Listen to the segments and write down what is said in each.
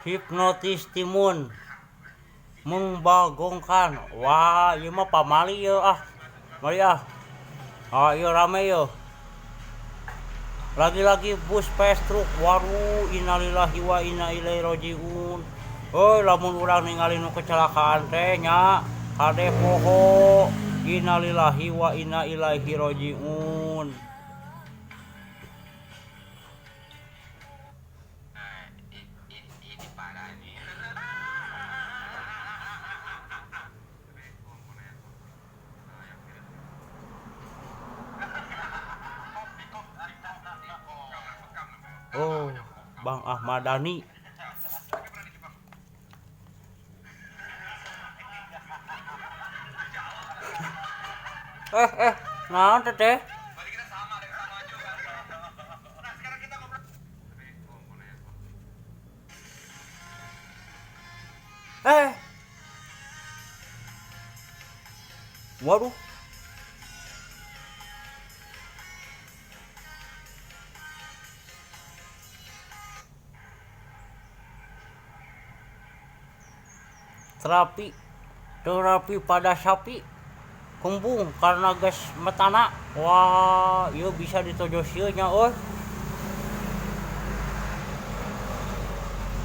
Hipnotis timun membagongkan. Wah, ieu mah pamali yeuh ah. Mari ah. Ah, ieu rame yeuh. Lagi-lagi bus PS truk. Waduh, innalillahi wa inna ilaihi rajiun. Heuh, lamun urang ningali nu kecelakaan teh nya kade poho. Innalillahi wa inna ilaihi rajiun. Oh, Bang Ahmad Dhani. Naon teh? Waduh. Terapi pada sapi kembung karena gas metana. Wah, ieu bisa ditojosieun nya euy.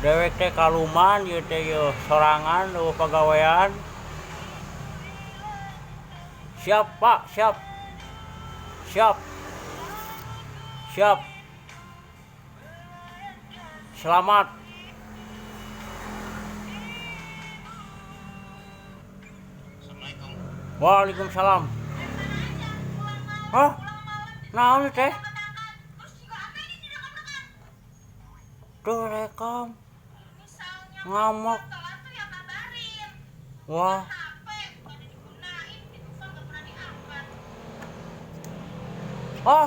Dewek teh kaluman ieu teh ieu sorangan eueuh pagawean. Siap, Pak, siap. Siap. Selamat. Waalaikumsalam. Hah? Naon teh? Tuh rekam. Ngamuk. Wah. Oh,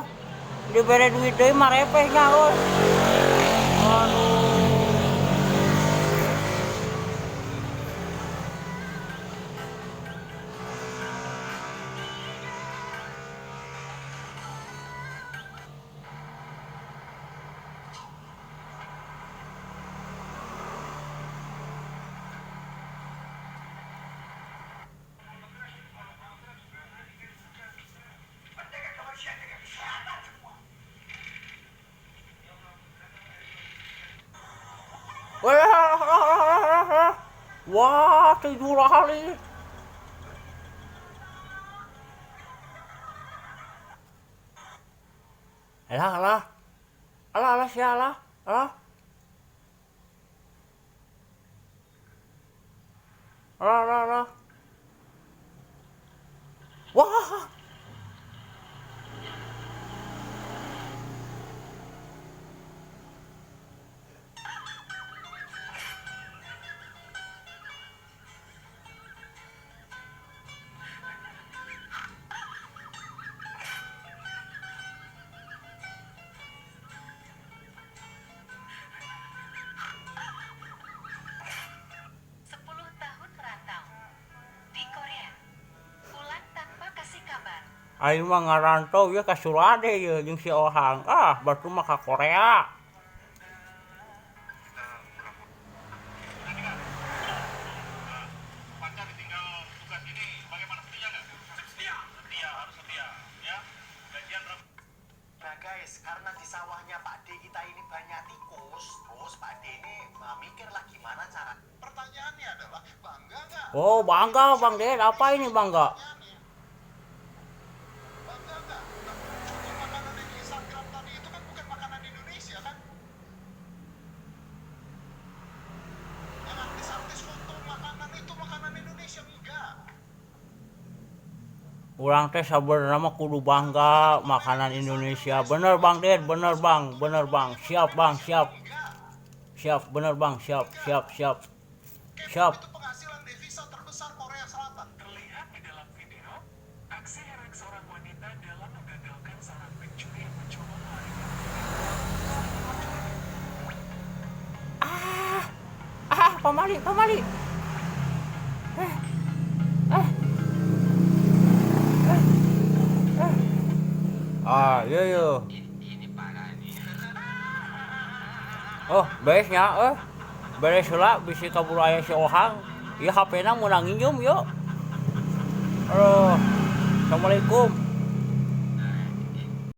dibere duit deui marepeh nya euy. Aduh. Wah, 7 kali. Alah, sialah. Alah. Wah. Aing mah ngarantau ya ka Surade ye jeung si Ohang. Ah, batu mah ka Korea. Nah guys, karena di sawahnya Pak D kita ini banyak tikus, terus Pak D ini mikirlah gimana cara. Pertanyaannya adalah bangga nggak? Oh, bangga Bang Ded. Apa ini bangga? Urang teh sabenerna mah kudu bangga makanan Indonesia. Bener Bang Ded, bener Bang. Siap Bang, siap. Bener Bang, siap. Penghasilan devisa terbesar Korea Selatan. Terlihat di dalam video, aksi heroik seorang wanita dalam menggagalkan seorang pencuri yang mencoba melarikan. Pamali. Iya. Oh, beresnya beres heula bisi kabur aya si Ohang. Ieu HP-na mun nginjem yuk. Assalamualaikum.